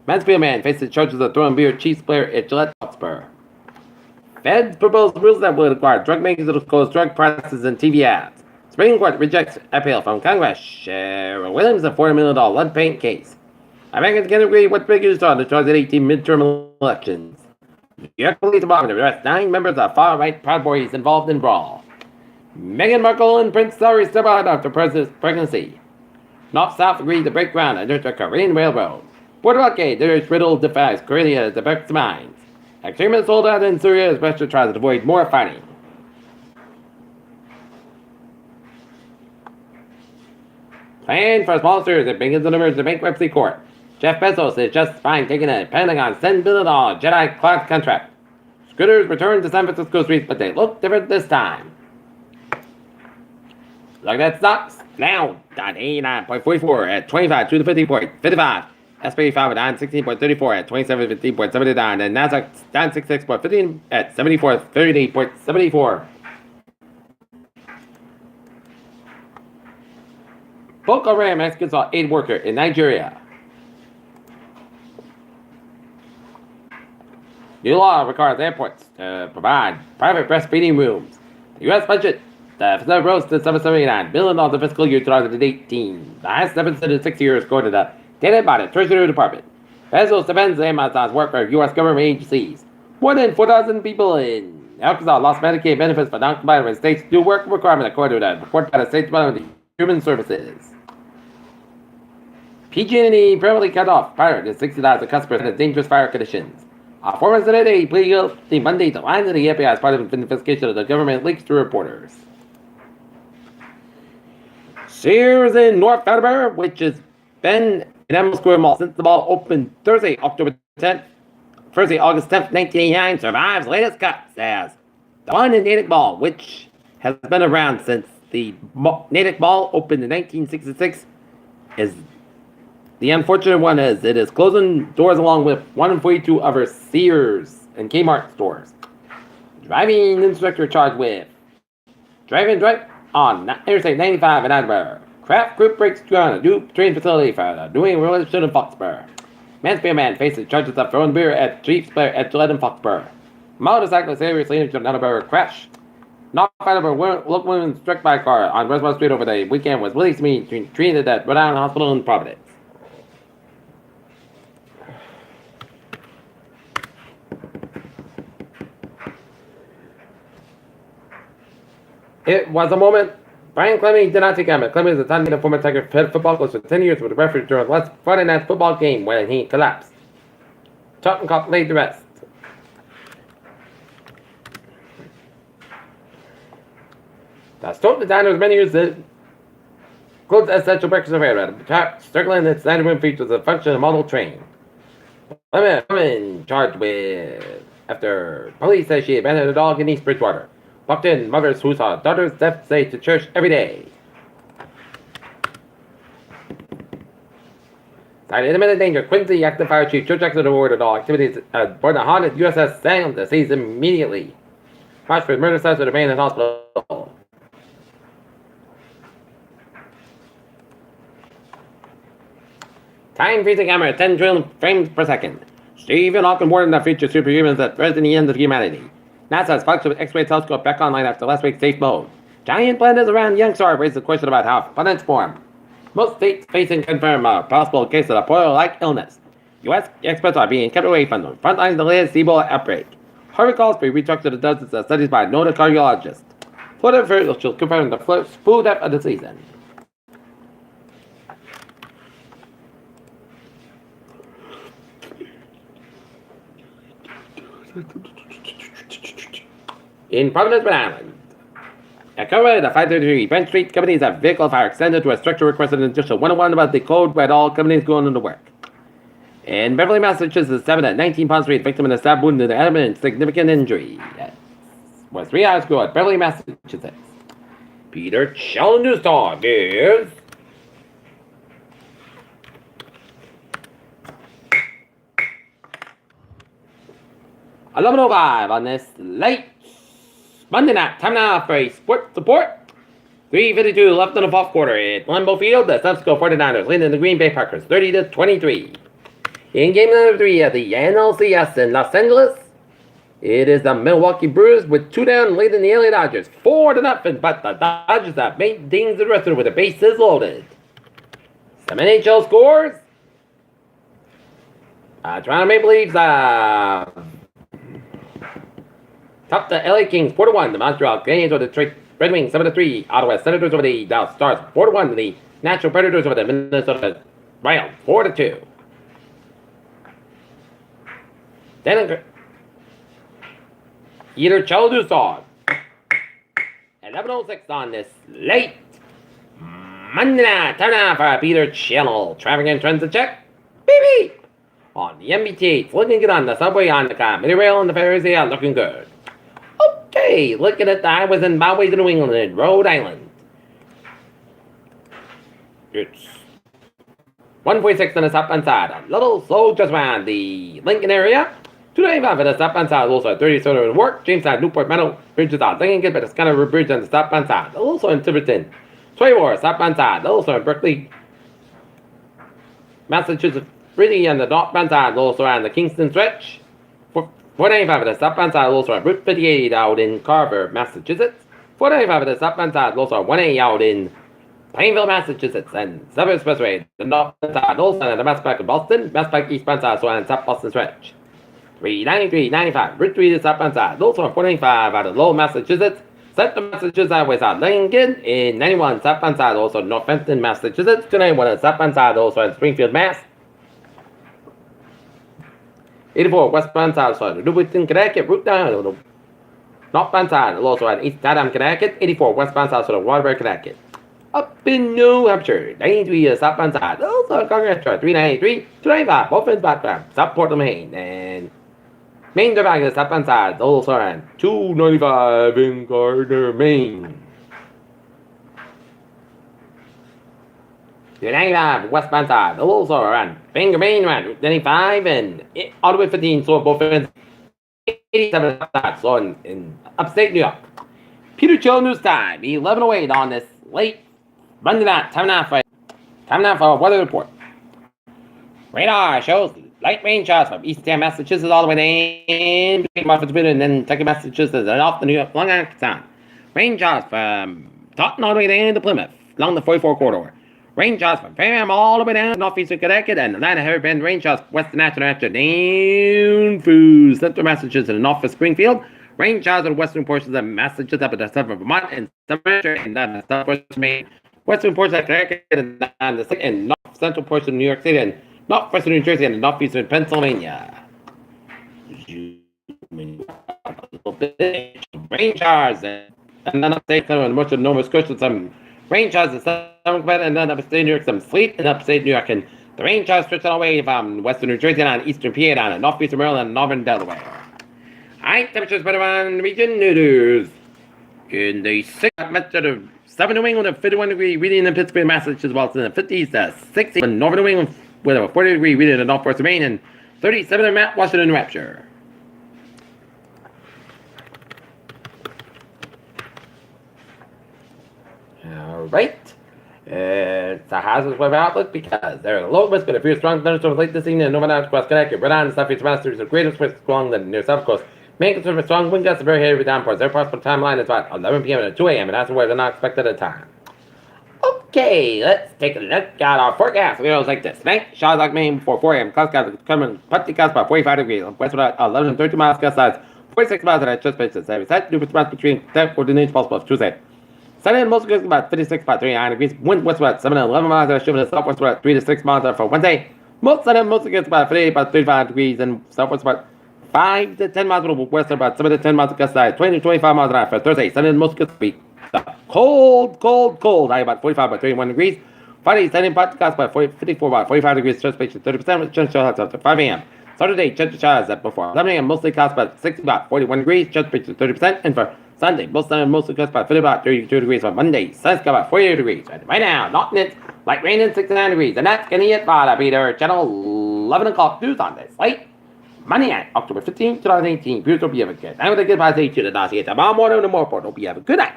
Mansfield man faces charges of throwing beer Chiefs player at Gillette Foxborough. Feds propose rules that will require drug makers to disclose drug prices in TV ads. Supreme Court rejects appeal from Congress. Williams a $4 million lead paint case. Americans can agree what figures are to 2018 midterm elections. New York Police Department arrests 9 members of far-right Proud Boys involved in brawl. Meghan Markle and Prince Harry step out after pregnancy. North-South agree to break ground under the Korean Railroad. Border blockade, British riddle defies Korea to affect minds. Extremists hold out in Syria as Russia tries to avoid more fighting. Plan for small stores that begins to emerge the bankruptcy court. Jeff Bezos is just fine taking a Pentagon's $10 billion Jedi class contract. Scooters return to San Francisco streets, but they look different this time. Look at stocks now, down 89.44 at 25 to the 50.55. SP 5 down 16.34 at 27.15.79, and Nasdaq down 66.15 at 74.30.74. Boko Haram Mexicans saw aid worker in Nigeria. New law requires airports to provide private breastfeeding rooms. The U.S. budget deficit rose to $779 billion in fiscal year 2018, the highest deficit in 6 years, according to the data by the Treasury Department. Bezos defends Amazon's work for U.S. government agencies. More than 4,000 people in Arkansas lost Medicaid benefits for non-compliant states due work requirement, according to a report by the State Department of Human Services. PG&E permanently cut off power to 60,000 customers in dangerous fire conditions. A former senator pleaded guilty Monday to lying to the FBI as part of an investigation of the government leaks to reporters. Sears in North Attleboro, which has been in Emerald Square Mall since the mall opened Thursday, August 10th, 1989, survives latest cuts as the one in Natick Mall, which has been around since the Natick Mall opened in 1966, is the unfortunate one is it is closing doors along with 142 other Sears and Kmart stores. Driving instructor charged with driving drunk on Interstate 95 in Attleboro. Kraft Group breaks ground a new train facility for the doing revolution in Foxborough. Mansfield man faces charges of throwing beer at Chiefs player at Gillette in Foxborough. Motorcycle seriously injured in Attleboro crash. North Attleboro local woman struck by a car on Westmount Street over the weekend was released to be treated at Rhode Island Hospital in Providence. It was a moment. Brian Clemmy did not take comment. Clemmy is a time former Tiger head football coach for 10 years with a referee during last Friday night's football game when he collapsed. Charlton Cop laid the rest. The Stone Designers many years closed essential breakfast area. Circling its dining room features a functional model train. Women charged with after police say she abandoned a dog in East Bridgewater. Walked in mothers who saw daughters left say to church every day. Cited imminent danger, Quincy active fire chief church exit awarded all activities aboard the haunted USS Salem to cease immediately. Marshford murder suspect remain in hospital. Time freezing camera, 10 trillion frames per second. Stephen Hawking warned that future superhumans that threaten the end of humanity. NASA's flagship X-ray telescope back online after last week's safe mode. Giant planets around young star raises the question about how planets form. Most states facing confirm a possible case of a polio-like illness. U.S. experts are being kept away from the front lines of the latest Ebola outbreak. Harvard calls for restructured dozens of studies by noted cardiologists. Florida officials confirm the first flu death of the season. In Providence, Rhode Island, a cover at the 533 Bench Street companies have vehicle fire extended to a structure requested in Additional 101 about the code where all companies going into work. In Beverly, Massachusetts, 7 at 19 Pond Street, victim in a stab wound to the abdomen and significant injury. That was 3 hours ago at Beverly, Massachusetts. Peter Chell News Talk is... $11:05 on this late Monday night. Time now for a sports report. 3:52 left in the fourth quarter at Lambeau Field. The San Francisco 49ers leading the Green Bay Packers 30-23. In game number 3 of the NLCS in Los Angeles, it is the Milwaukee Brewers with 2 down leading the LA Dodgers 4-0, but the Dodgers have maintained the rest with the bases loaded. Some NHL scores. Toronto Maple Leafs top the LA Kings 4-1. The Montreal Canadiens over the Detroit Red Wings 7-3. Ottawa Senators over the Dallas Stars 4-1. The Nashville Predators over the Minnesota Wild 4-2. Then either Chaldusov 11:06 on this late Monday night. Time now for Peter Channel. Traffic and transit check. Beep beep. On the MBT, looking good on the subway, on the commuter rail, and the ferries, they are looking good. Okay, looking at the highways and byways in New England and Rhode Island. It's 146 on the southbound side. A little slow just around the Lincoln area. 295 on the southbound side. Also 30 solar in work. Jamestown, Newport, Meadow, Bridges out. Lincoln, but it's kind of a bridge on the southbound side. Also in Tiverton. 24 southbound side. Also in Berkeley, Massachusetts. Pretty on the northbound side. Also on the Kingston stretch. 495 on the southbound side. Also on Route 58 out in Carver, Massachusetts. 495 on the southbound side. Also on 1A out in Plainville, Massachusetts, and 7 Expressway, the northbound side, also on the Mass Pike in Boston, Mass Pike eastbound side, so on South Boston stretch. 393, 95, Route 3 the southbound side, also on 495 out of Lowell, Massachusetts, Central Massachusetts Highway South Lincoln, in 91 southbound side, also North Fenton, Massachusetts, 291 on the southbound side, also in Springfield, Mass. 84 westbound side, so on Newington, Connecticut, Route 9, northbound side, also on East Chatham, Connecticut, 84 westbound side, so on Waterbury, Connecticut. Up in New Hampshire, 93 southbound side, also Congress, 393, 295, both ends back from South Portland, Maine, and Maine to back to the southbound side, also on 295 in Gardner, Maine. 295 westbound side, also around Bangor, Maine, around 95, and all the way 15, so both ends 87 side, so in upstate New York. Peter Chill News Time, 11:08 on this late Monday night. Time now for a weather report. Radar shows light rain showers from eastern Massachusetts all the way in between Martha's and then Tucking, Massachusetts, and off the New York Long Island Sound. Rain showers from Taunton all the way down to Plymouth along the 44 corridor. Rain showers from Fairham all the way down to northeastern Connecticut and Atlanta Heavy Bend. Rain showers western Appalachia down through central Massachusetts and north of Springfield. Rain showers in the western portions of Massachusetts up at the south of Vermont and southern and the southwest Maine. Western portions of Connecticut and the and north central portion of New York City and northwestern New Jersey and northeastern Pennsylvania. Rain showers and then upstate and most of Nova Scotia, some rain showers in southern Quebec and then upstate New York, some sleet in upstate New York, and the rain showers stretch all the way from western New Jersey and eastern PA down to northeastern Maryland and northern Delaware. High temperatures better on the region news. In the 6th method of 7 New England, a 51-degree reading in Pittsburgh, Massachusetts, while it's in the 50s to 60 in northern New England with a 40-degree reading in northwest Maine and 37 in Mount Washington, New Hampshire. All right. It's a hazardous weather outlook because there are low risk of a few strong thunderstorms late this evening in northern across Connecticut, Rhode Island, southeast Massachusetts, the greatest risk along the near south coast. Main concern for strong wind gusts and very heavy downpours. Their possible timeline is about 11 p.m. to 2 a.m. and afterwards they're not expected at a time. Okay, let's take a look at our forecast. It goes like this. Tonight, showers like Maine before 4 a.m. Clouds coming, partly clouds by 45 degrees. West about 11 and 30 miles gust size. 46 miles at a just pitch. Heavy set. New spots between 10 and 14 inches possible. Tuesday. Sunday and most gusts about 56 by 39 degrees. Wind west about 7 and 11 miles at a shift. Southwest about 3 to 6 miles for Wednesday. Most sunny and most gusts about 58 by 35 degrees and southwest about 5 to 10 miles west about 7 to 10 miles gust size. 20 to 25 miles an hour for Thursday. Sunday and most gusts be cold. High about 45 by 31 degrees. Friday, sunny and partly clouds by 54 by 45 degrees. Chance of 30% with chance of up to 5 a.m. Saturday, chance of showers at before 11 a.m. Mostly clouds by 60 by 41 degrees. Chance of 30%. And for Sunday, most sunny and mostly clouds by 50 by 32 degrees. On Monday, sun's got about 48 degrees. And right now, not in it, light rain and 69 degrees. And that's gonna get by Peter Channel 11 o'clock news on this late Monday night, October 15th, 2018. Beautiful, be have a good night with a good bye to the Nazi. Tomorrow morning, the more report. Hope you have a good night.